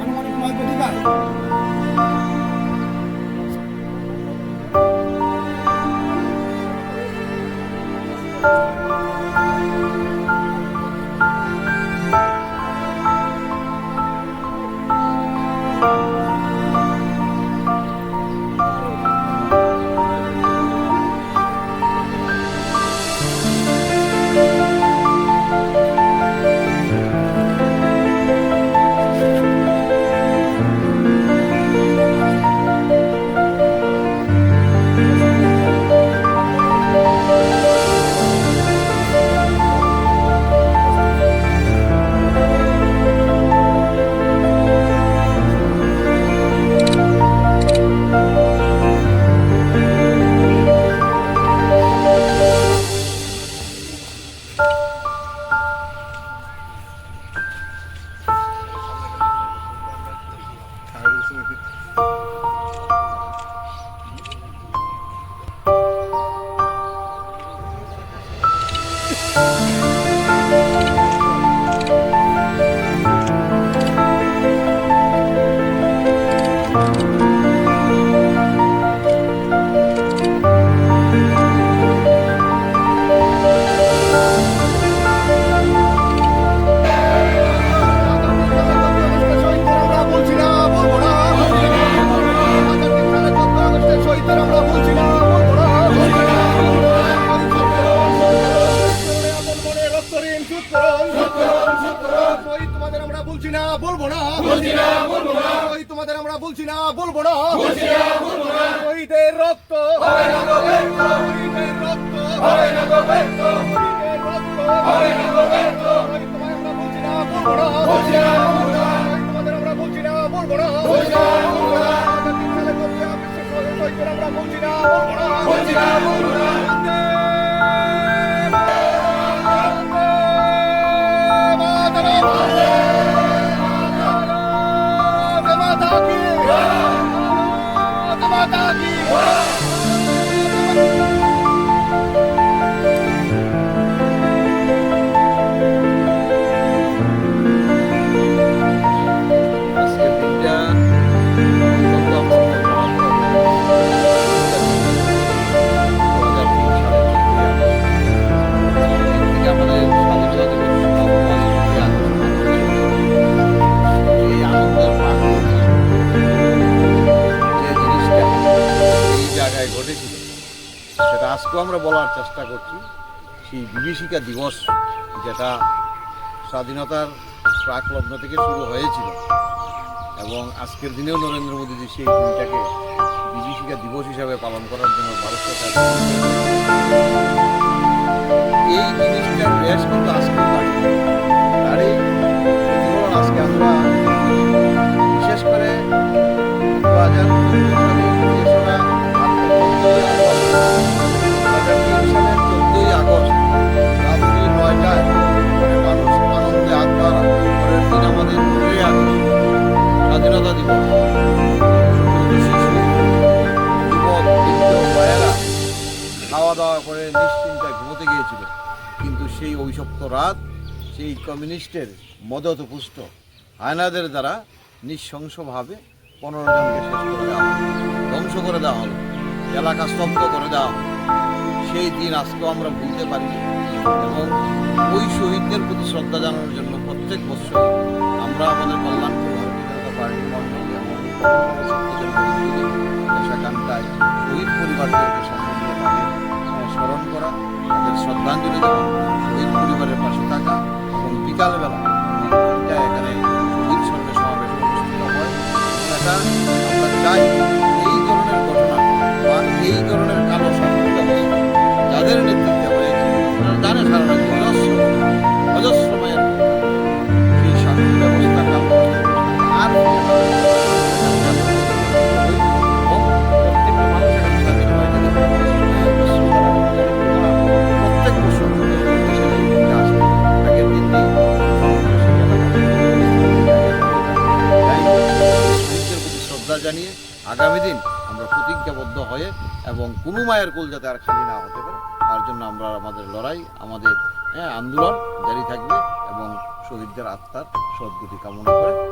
আনুমানিক 9 কোটি গাছ। তোমাদের আমরা বলছি না বলবো না শহীদের রক্ত শহীদের রক্ত তোমাদের আমরা বলছি না বলবো না তোমাদের আমরা বলছি না বলবো না আমরা বলছি না বলবো না ঘটেছিল সেটা আজকেও আমরা বলার চেষ্টা করছি। সেই বিভীষিকা দিবস যেটা স্বাধীনতার প্রাক লগ্ন থেকে শুরু হয়েছিল এবং আজকের দিনেও নরেন্দ্র মোদীজি সেই দিনটাকে বিভীষিকা দিবস হিসাবে পালন করার জন্য ভারত সরকার এই জিনিসটার রেশ কিন্তু আজকেও কাটে। আর এই প্রতিফলন আজকে আমরা বিশেষ করে 2014 সালে তেসরা 14ই আগস্ট রাত্রি 9টায় মানুষ আনন্দে আত্মার পরের দিন আমাদের 15ই আগস্ট স্বাধীনতা দিবস। শিশু যুবক বৃদ্ধ মায়েরা খাওয়া দাওয়া করে নিশ্চিন্তায় ঘুমোতে গিয়েছিল, কিন্তু সেই অভিশপ্ত রাত সেই কমিউনিস্টের মদতপুষ্ট হায়নাদের দ্বারা নৃশংসভাবে 15 জনকে শেষ করে দেওয়া হলো, ধ্বংস করে দেওয়া হলো, এলাকা স্তব্ধ করে দেওয়া হলো। সেই দিন আজকেও আমরা ভুলতে পারি এবং ওই শহীদদের প্রতি শ্রদ্ধা জানানোর জন্য প্রত্যেক বছর আমরা আমাদের কল্যাণপুর ভারতীয় জনতা পার্টির মন্ডলী এবং দেশাকান্তায় শহীদ পরিবারদেরকে সামনে নিয়ে তাদের স্মরণ করা, তাদের শ্রদ্ধাঞ্জলি দেওয়া, শহীদ পরিবারের পাশে থাকা এবং বিকালবেলা এখানে শহীদ সঙ্গে সমাবেশ অনুষ্ঠিত হয়। এটা আমরা চাই এই ধরনের ঘটনা বা এই ধরনের কালো শাসন ব্যবস্থা যাদের নেতৃত্বে হয়েছে জানে সারা রাজ্যে অজস্র মায়ের সেই শাসন ব্যবস্থা আর প্রত্যেকটা মানুষ এখানে স্বাধীন হয়ে প্রত্যেক বছর আগের দিন শ্রদ্ধা জানিয়ে আগামী দিন আমরা প্রতিজ্ঞাবদ্ধ হয়ে এবং কোনো মায়ের কোল যাতে আর খালি না হতে পারে তার জন্য আমরা আমাদের লড়াই, আমাদের আন্দোলন জারি থাকবে এবং শহীদদের আত্মার সদ্গতি কামনা করে